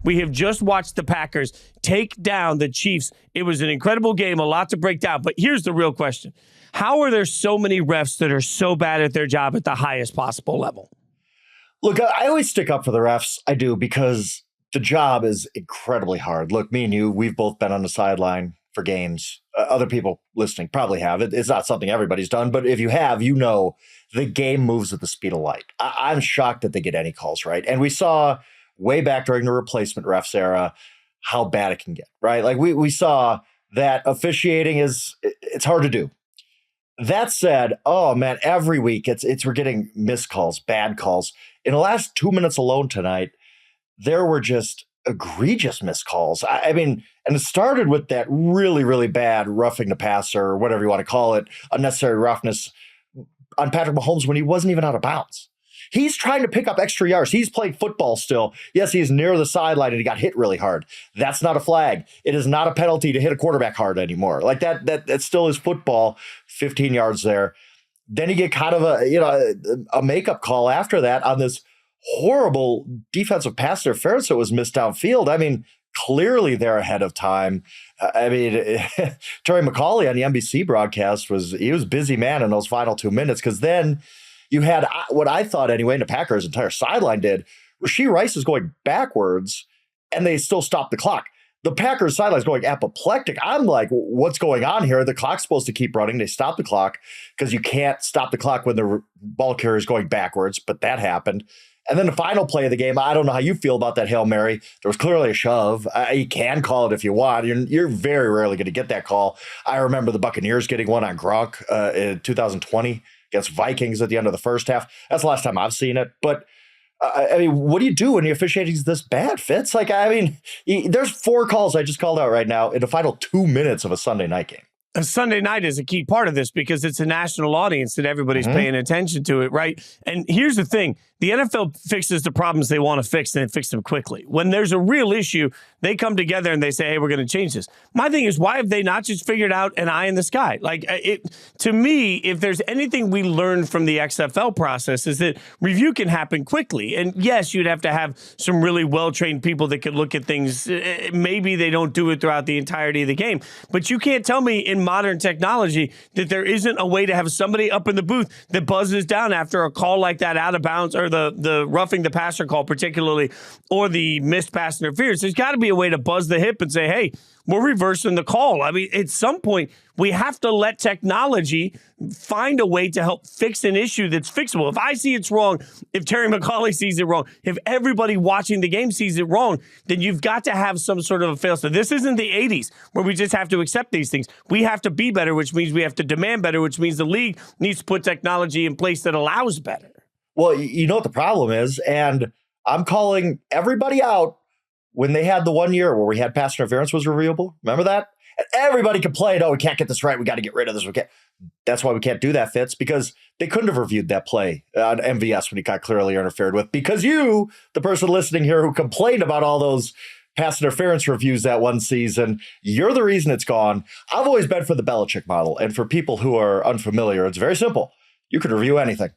We have just watched the Packers take down the Chiefs. It was an incredible game, a lot to break down. But here's the real question. How are there so many refs that are so bad at their job at the highest possible level? Look, I always stick up for the refs. I do, because the job is incredibly hard. Look, me and you, we've both been on the sideline for games. Other people listening probably have. It's not something everybody's done, but if you have, you know the game moves at the speed of light. I'm shocked that they get any calls right. And we saw way back during the replacement refs era how bad it can get, right? Like we saw that officiating it's hard to do. That said, oh man, every week we're getting missed calls, bad calls. In the last 2 minutes alone tonight, there were just egregious missed calls. I mean, and it started with that really, really bad roughing the passer, or whatever you want to call it, unnecessary roughness on Patrick Mahomes when he wasn't even out of bounds. He's trying to pick up extra yards. He's playing football still. Yes, he's near the sideline and he got hit really hard. That's not a flag. It is not a penalty to hit a quarterback hard anymore. Like that still is football, 15 yards there. Then you get kind of a makeup call after that on this horrible defensive pass interference that was missed downfield. I mean, clearly they're ahead of time. I mean, Terry McAuley on the NBC broadcast was busy man in those final 2 minutes, because then you had what I thought anyway, and the Packers' entire sideline did. Rashee Rice is going backwards, and they still stop the clock. The Packers' sideline is going apoplectic. I'm like, what's going on here? The clock's supposed to keep running. They stop the clock because you can't stop the clock when the ball carrier is going backwards, but that happened. And then the final play of the game, I don't know how you feel about that Hail Mary. There was clearly a shove. You can call it if you want. You're very rarely going to get that call. I remember the Buccaneers getting one on Gronk in 2020 against Vikings at the end of the first half. That's the last time I've seen it. But I mean, what do you do when the officiating is this bad, Fitz? Like, I mean, there's 4 calls I just called out right now in the final 2 minutes of a Sunday night game. A Sunday night is a key part of this because it's a national audience and everybody's paying attention to it, right? And here's the thing. The NFL fixes the problems they want to fix and fix them quickly. When there's a real issue, they come together and they say, hey, we're going to change this. My thing is, why have they not just figured out an eye in the sky? Like, to me, if there's anything we learned from the XFL process is that review can happen quickly. And yes, you'd have to have some really well-trained people that could look at things. Maybe they don't do it throughout the entirety of the game. But you can't tell me in modern technology that there isn't a way to have somebody up in the booth that buzzes down after a call like that out of bounds, or the roughing the passer call particularly, or the missed pass interference. There's got to be a way to buzz the hip and say, hey, we're reversing the call. I mean, at some point, we have to let technology find a way to help fix an issue that's fixable. If I see it's wrong, if Terry McAuley sees it wrong, if everybody watching the game sees it wrong, then you've got to have some sort of a fail. So this isn't the 80s where we just have to accept these things. We have to be better, which means we have to demand better, which means the league needs to put technology in place that allows better. Well, you know what the problem is, and I'm calling everybody out when they had the 1 year where we had pass interference was reviewable. Remember that? And everybody complained, oh, we can't get this right. We got to get rid of this. We can't. That's why we can't do that, Fitz, because they couldn't have reviewed that play on MVS when he got clearly interfered with, because you, the person listening here who complained about all those pass interference reviews that one season, you're the reason it's gone. I've always been for the Belichick model. And for people who are unfamiliar, it's very simple. You can review anything.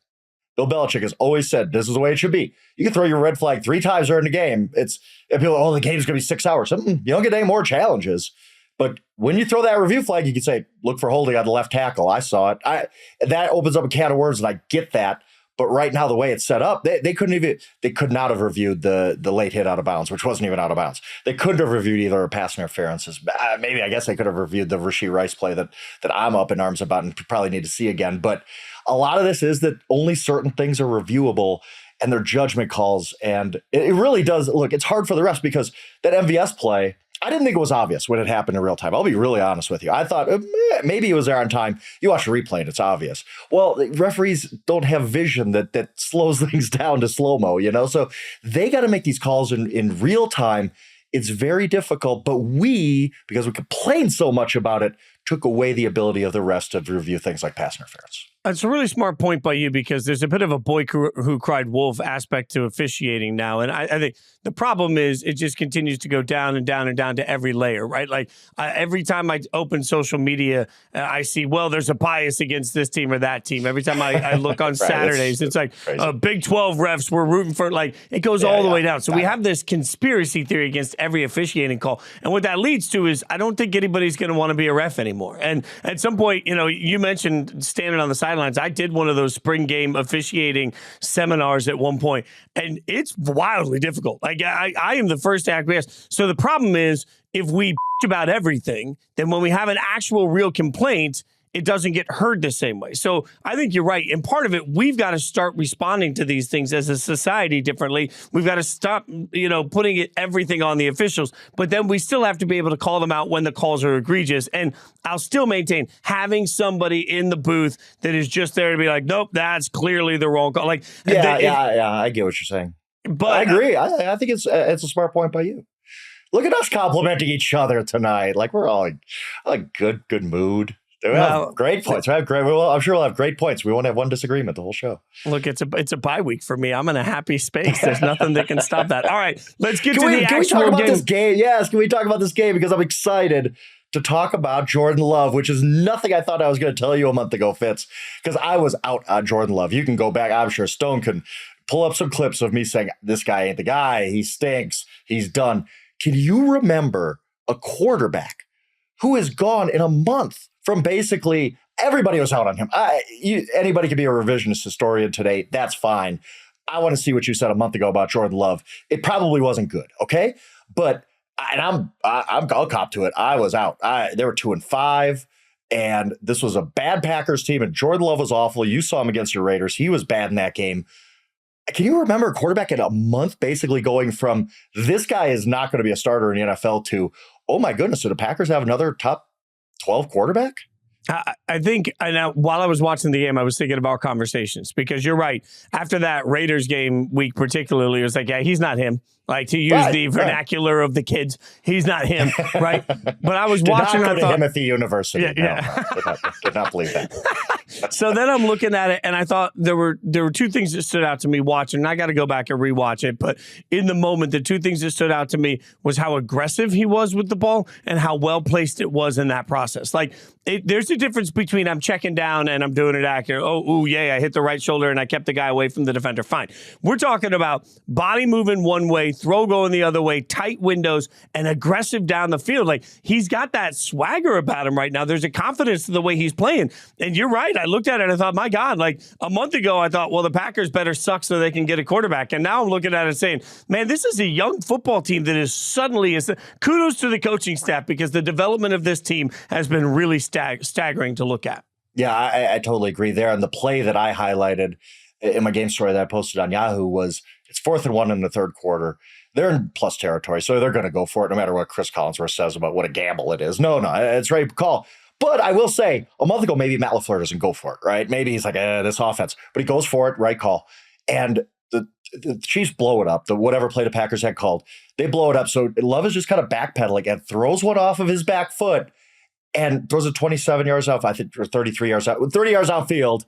Bill Belichick has always said this is the way it should be. You can throw your red flag 3 times during the game. And people, oh, the game's going to be 6 hours. You don't get any more challenges. But when you throw that review flag, you can say, look for holding on the left tackle. I saw it. That opens up a can of worms, and I get that. But right now, the way it's set up, they could not have reviewed the late hit out of bounds, which wasn't even out of bounds. They couldn't have reviewed either a pass interferences. Maybe, I guess they could have reviewed the Rashee Rice play that I'm up in arms about and probably need to see again. But a lot of this is that only certain things are reviewable, and they're judgment calls. And it really does, look, it's hard for the refs, because that MVS play, I didn't think it was obvious when it happened in real time. I'll be really honest with you. I thought maybe it was there on time. You watch the replay and it's obvious. Well, referees don't have vision that slows things down to slow-mo, so they got to make these calls in real time. It's very difficult, but because we complained so much about it, took away the ability of the refs to review things like pass interference. It's a really smart point by you because there's a bit of a boy who cried wolf aspect to officiating now. And I think the problem is it just continues to go down and down and down to every layer, right? Like every time I open social media, I see, well, there's a bias against this team or that team. Every time I look on Saturdays, it's like Big 12 refs were rooting for, like, it goes all the way down. So we have this conspiracy theory against every officiating call. And what that leads to is I don't think anybody's going to want to be a ref anymore. And at some point, you mentioned standing on the sidelines. I did one of those spring game officiating seminars at one point, and it's wildly difficult. Like I am the first to acquiesce. So the problem is if we about everything, then when we have an actual real complaint, it doesn't get heard the same way. So I think you're right. And part of it, we've got to start responding to these things as a society differently. We've got to stop, putting everything on the officials. But then we still have to be able to call them out when the calls are egregious. And I'll still maintain having somebody in the booth that is just there to be like, nope, that's clearly the wrong call. Like, I get what you're saying. But I agree. I think it's a smart point by you. Look at us complimenting each other tonight. Like we're all like good mood. We have great points. I'm sure we'll have great points. We won't have one disagreement the whole show. Look, it's a bye week for me. I'm in a happy space. There's nothing that can stop that. All right, let's get to the actual game. Can we talk about this game? Yes, can we talk about this game? Because I'm excited to talk about Jordan Love, which is nothing I thought I was going to tell you a month ago, Fitz, because I was out on Jordan Love. You can go back. I'm sure Stone can pull up some clips of me saying, this guy ain't the guy. He stinks. He's done. Can you remember a quarterback who is gone in a month from basically everybody was out on him? Anybody can be a revisionist historian today. That's fine. I want to see what you said a month ago about Jordan Love. It probably wasn't good, okay? But I'll cop to it. I was out. They were 2-5, and this was a bad Packers team, and Jordan Love was awful. You saw him against your Raiders. He was bad in that game. Can you remember a quarterback in a month basically going from this guy is not going to be a starter in the NFL to, oh my goodness, do the Packers have another top 12 quarterback? I think while I was watching the game, I was thinking about conversations because you're right. After that Raiders game week, particularly, it was like, yeah, he's not him. Like to use the vernacular of the kids, he's not him, right? But I was watching. Not I thought, him at the university. Yeah. No, did not believe that. So then I'm looking at it, and I thought there were two things that stood out to me watching. And I got to go back and rewatch it, but in the moment, the two things that stood out to me was how aggressive he was with the ball and how well placed it was in that process. Like there's a difference between I'm checking down and I'm doing it accurate. I hit the right shoulder and I kept the guy away from the defender. Fine. We're talking about body moving one way, throw going the other way, tight windows, and aggressive down the field. Like he's got that swagger about him right now. There's a confidence to the way he's playing. And you're right. I looked at it and I thought, my God, like a month ago, I thought, well, the Packers better suck so they can get a quarterback. And now I'm looking at it saying, man, this is a young football team that is suddenly kudos to the coaching staff because the development of this team has been really staggering to look at. Yeah, I totally agree there. And the play that I highlighted in my game story that I posted on Yahoo was it's 4th and 1 in the third quarter. They're in plus territory, so they're going to go for it no matter what Chris Collinsworth says about what a gamble it is. No, it's right call. But I will say, a month ago, maybe Matt LaFleur doesn't go for it, right? Maybe he's like, this offense. But he goes for it, right call. And the Chiefs blow it up. Whatever play the Packers had called, they blow it up. So Love is just kind of backpedaling and throws one off of his back foot and throws it 27 yards out, I think, or 33 yards out, 30 yards outfield.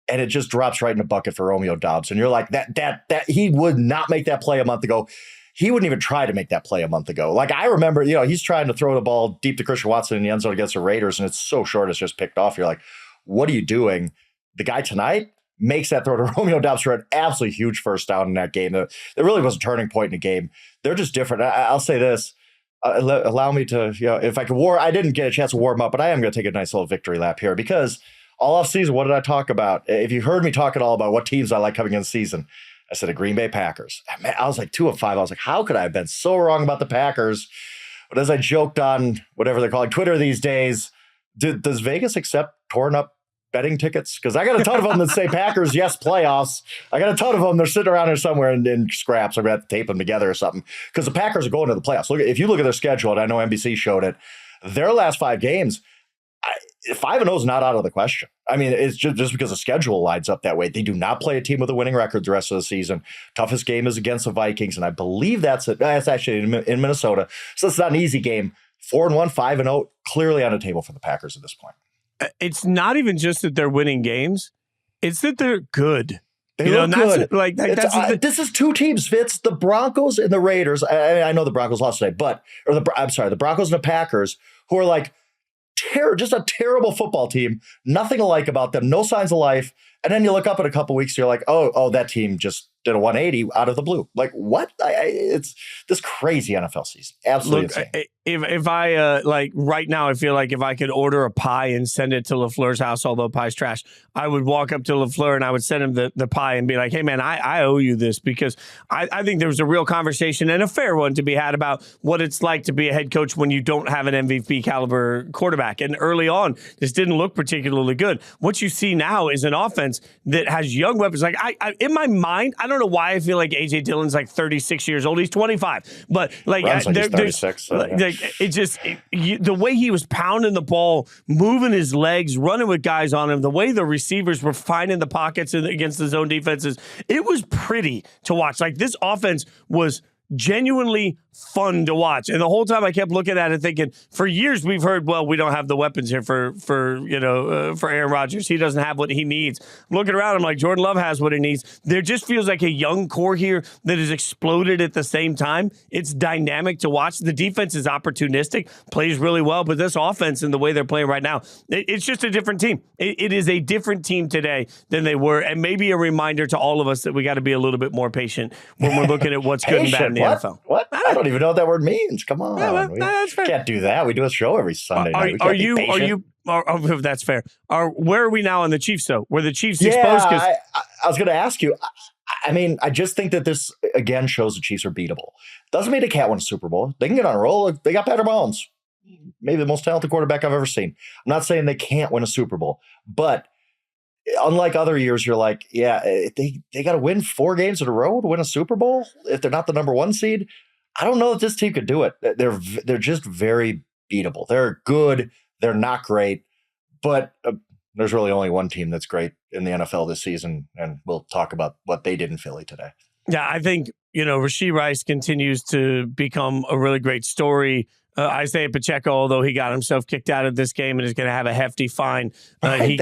And it just drops right in the bucket for Romeo Doubs. And you're like, that he would not make that play a month ago. He wouldn't even try to make that play a month ago. Like I remember, he's trying to throw the ball deep to Christian Watson in the end zone against the Raiders, and it's so short, it's just picked off. You're like, what are you doing? The guy tonight makes that throw to Romeo Doubs for an absolutely huge first down in that game. There really was a turning point in the game. They're just different. I'll say this. Allow me to, if I could I didn't get a chance to warm up, but I am going to take a nice little victory lap here because all off season, what did I talk about? If you heard me talk at all about what teams I like coming in the season, I said the Green Bay Packers. Man, I was like 2 of 5. I was like, how could I have been so wrong about the Packers? But as I joked on whatever they're calling Twitter these days, does Vegas accept torn up betting tickets? Because I got a ton of them that say Packers, yes, playoffs. I got a ton of them. They're sitting around here somewhere in scraps. I'm going to have to tape them together or something. Because the Packers are going to the playoffs. If you look at their schedule, and I know NBC showed it, their last 5 games, 5-0 is not out of the question. I mean, it's just because the schedule lines up that way. They do not play a team with a winning record the rest of the season. Toughest game is against the Vikings, and I believe that's actually in Minnesota. So it's not an easy game. 4-1, 5-0, clearly on the table for the Packers at this point. It's not even just that they're winning games. It's that they're good. They look good. This is two teams, Fitz. The Broncos and the Raiders. I know the Broncos lost today, the Broncos and the Packers, who are like just a terrible football team. Nothing alike about them. No signs of life. And then you look up in a couple weeks, you're like, oh, that team just did a 180 out of the blue. Like what? It's this crazy NFL season. Absolutely insane. If I right now, I feel like if I could order a pie and send it to LaFleur's house, although pie's trash, I would walk up to LaFleur and I would send him the pie and be like, hey man, I owe you this, because I think there was a real conversation and a fair one to be had about what it's like to be a head coach when you don't have an MVP caliber quarterback. And early on, this didn't look particularly good. What you see now is an offense that has young weapons. Like I in my mind, I don't know why I feel like AJ Dillon's like 36 years old. He's 25, but he's 36. The way he was pounding the ball, moving his legs, running with guys on him, the way the receivers were finding the pockets against the zone defenses, it was pretty to watch. Like this offense was genuinely fun to watch. And the whole time I kept looking at it thinking, for years we've heard, well, we don't have the weapons here for Aaron Rodgers. He doesn't have what he needs. Looking around, I'm like, Jordan Love has what he needs. There just feels like a young core here that has exploded at the same time. It's dynamic to watch. The defense is opportunistic, plays really well, but this offense and the way they're playing right now, it's just a different team. It is a different team today than they were, and maybe a reminder to all of us that we got to be a little bit more patient when we're looking at what's good and bad in the NFL. What? I don't even know what that word means. Come on. Yeah, that's fair. Can't do that. We do a show every Sunday night. That's fair. Where are we now on the Chiefs, though? Were the Chiefs exposed? I was going to ask you. I mean, I just think that this, again, shows the Chiefs are beatable. Doesn't mean they can't win a Super Bowl. They can get on a roll. They got Patrick Mahomes, maybe the most talented quarterback I've ever seen. I'm not saying they can't win a Super Bowl, but unlike other years, you're like, yeah, they got to win 4 games in a row to win a Super Bowl if they're not the number 1 seed. I don't know if this team could do it. They're just very beatable. They're good. They're not great, but there's really only one team that's great in the NFL this season, and we'll talk about what they did in Philly today. Yeah, I think, Rashee Rice continues to become a really great story. Isaiah Pacheco, although he got himself kicked out of this game and is going to have a hefty fine. I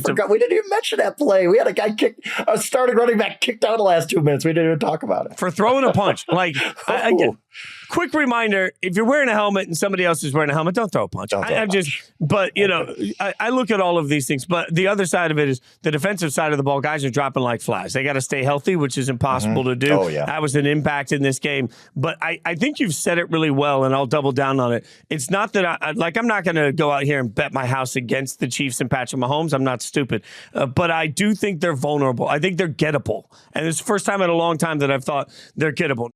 forgot. We didn't even mention that play. We had a guy a starting running back kicked out in the last 2 minutes. We didn't even talk about it. For throwing a punch. Again, quick reminder, if you're wearing a helmet and somebody else is wearing a helmet, don't throw a punch. I look at all of these things, but the other side of it is the defensive side of the ball, guys are dropping like flies. They got to stay healthy, which is impossible to do. Oh, yeah. That was an impact in this game. But I think you've said it really well, and I'll double down on it. It's not that I'm not going to go out here and bet my house against the Chiefs and Patrick Mahomes. I'm not stupid. But I do think they're vulnerable. I think they're gettable. And it's the first time in a long time that I've thought they're gettable.